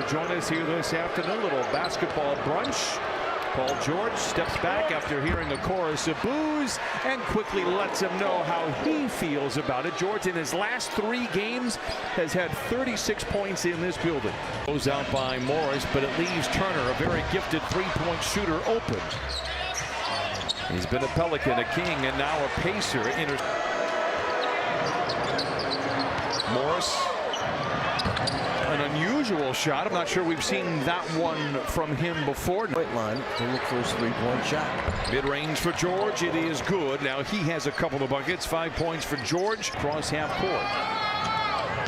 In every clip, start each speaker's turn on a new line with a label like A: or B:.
A: join us here this afternoon. A little basketball brunch. Paul George steps back after hearing a chorus of boos and quickly lets him know how he feels about it. George, in his last 3 games, has had 36 points in this building. Goes out by Morris, but it leaves Turner, a very gifted three-point shooter, open. He's been a Pelican, a King, and now a Pacer. Morris, an unusual shot. I'm not sure we've seen that one from him before.
B: Right line to look for his three-point shot.
A: Mid-range for George. It is good. Now he has a couple of buckets. 5 points for George. Cross half court.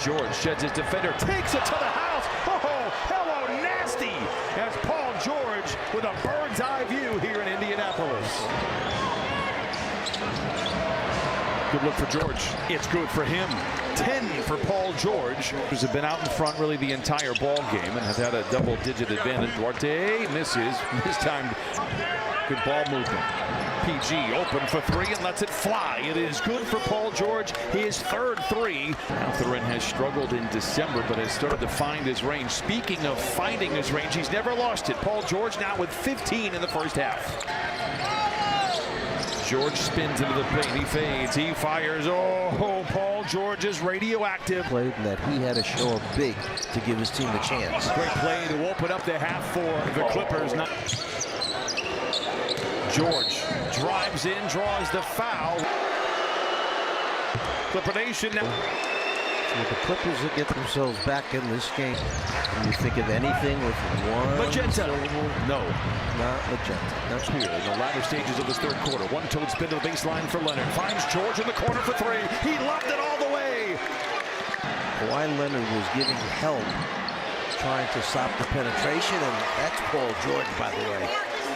A: George sheds his defender. Takes it to the house. Oh, hello, nasty. That's Paul George with a bird's eye view here in Indianapolis. Good look for George. It's good for him. 10 for Paul George, who's been out in front really the entire ball game and has had a double-digit advantage. Duarte misses. This time, good ball movement. PG open for 3 and lets it fly. It is good for Paul George. His third 3. Catherine has struggled in December, but has started to find his range. Speaking of finding his range, he's never lost it. Paul George now with 15 in the first half. George spins into the paint. He fades. He fires. Oh, Paul George is radioactive.
B: Played that he had to show up big to give his team a chance.
A: Great play to open up the half for the Clippers. George drives in, draws the foul. Clipper Nation now.
B: So the Clippers will get themselves back in this game. Can you think of anything with one
A: Magenta?
B: syllable?
A: No.
B: Not magenta.
A: That's here in the latter stages of this third quarter. One-toed spin to the baseline for Leonard. Finds George in the corner for 3. He loved it all the way.
B: Kawhi Leonard was giving help, trying to stop the penetration, and that's Paul George, by the way.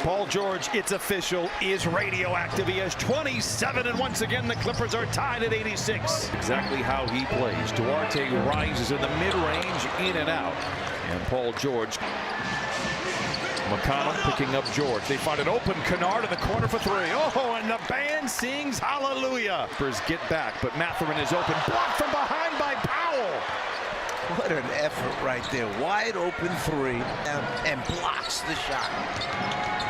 A: Paul George, it's official, is radioactive. He has 27, and once again, the Clippers are tied at 86. Exactly how he plays. Duarte rises in the mid-range, in and out. And Paul George. McConnell picking up George. They find an open Kennard in the corner for 3. Oh, and the band sings hallelujah. Clippers get back, but Mathurin is open. Blocked from behind by Powell.
B: What an effort right there. Wide open 3 and blocks the shot.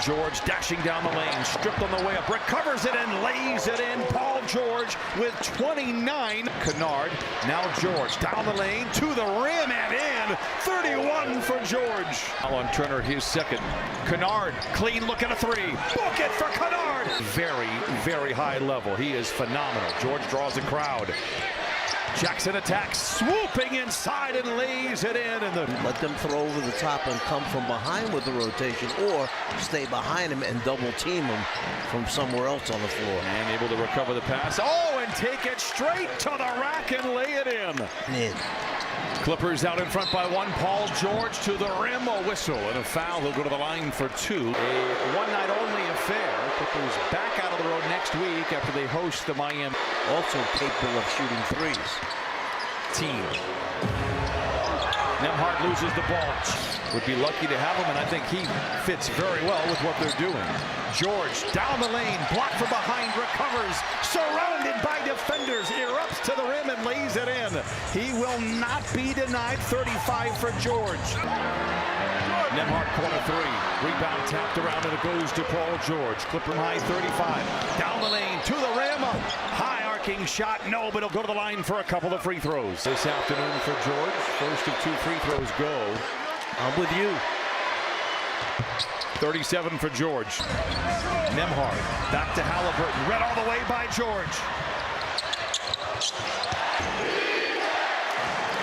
A: George dashing down the lane, stripped on the way up, recovers it and lays it in. Paul George with 29. Kennard, now George down the lane to the rim and in. 31 for George. Alan Turner, his second. Kennard, clean look at a 3. Book it for Kennard. Very, very high level. He is phenomenal. George draws a crowd. Jackson attacks, swooping inside and lays it in. And
B: let them throw over the top and come from behind with the rotation, or stay behind him and double team him from somewhere else on the floor.
A: And able to recover the pass. Oh, and take it straight to the rack and lay it in. Clippers out in front by 1. Paul George to the rim. A whistle and a foul. He'll go to the line for 2. A one-night only affair. Clippers back out of the road next week after they host the Miami.
B: Also capable of shooting 3s.
A: Team. Nembhard loses the ball. Would be lucky to have him, and I think he fits very well with what they're doing. George down the lane, blocked from behind, recovers, surrounded by defenders, erupts to the rim and lays it in. He will not be denied. 35 for George. Nembhard corner 3. Rebound tapped around and it goes to Paul George. Clipper high 35. Down the lane to the rim. High arcing shot. No, but he'll go to the line for a couple of free throws. This afternoon for George. First of 2 free throws go.
B: I'm with you.
A: 37 for George. Nembhard back to Halliburton. Read all the way by George.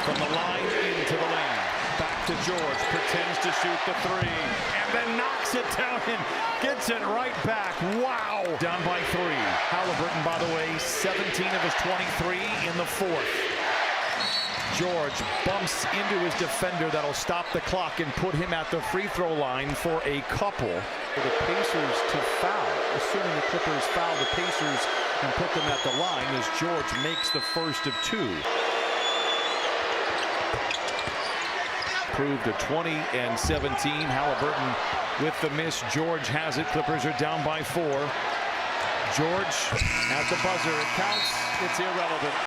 A: From the line into the lane. Back to George, pretends to shoot the 3, and then knocks it down and gets it right back. Wow! Down by 3. Halliburton, by the way, 17 of his 23 in the 4th. George bumps into his defender. That'll stop the clock and put him at the free throw line for a couple. For the Pacers to foul, assuming the Clippers foul the Pacers and put them at the line, as George makes the first of 2. Improved to 20 and 17. Halliburton with the miss. George has it. Clippers are down by 4. George at the buzzer. It counts. It's irrelevant.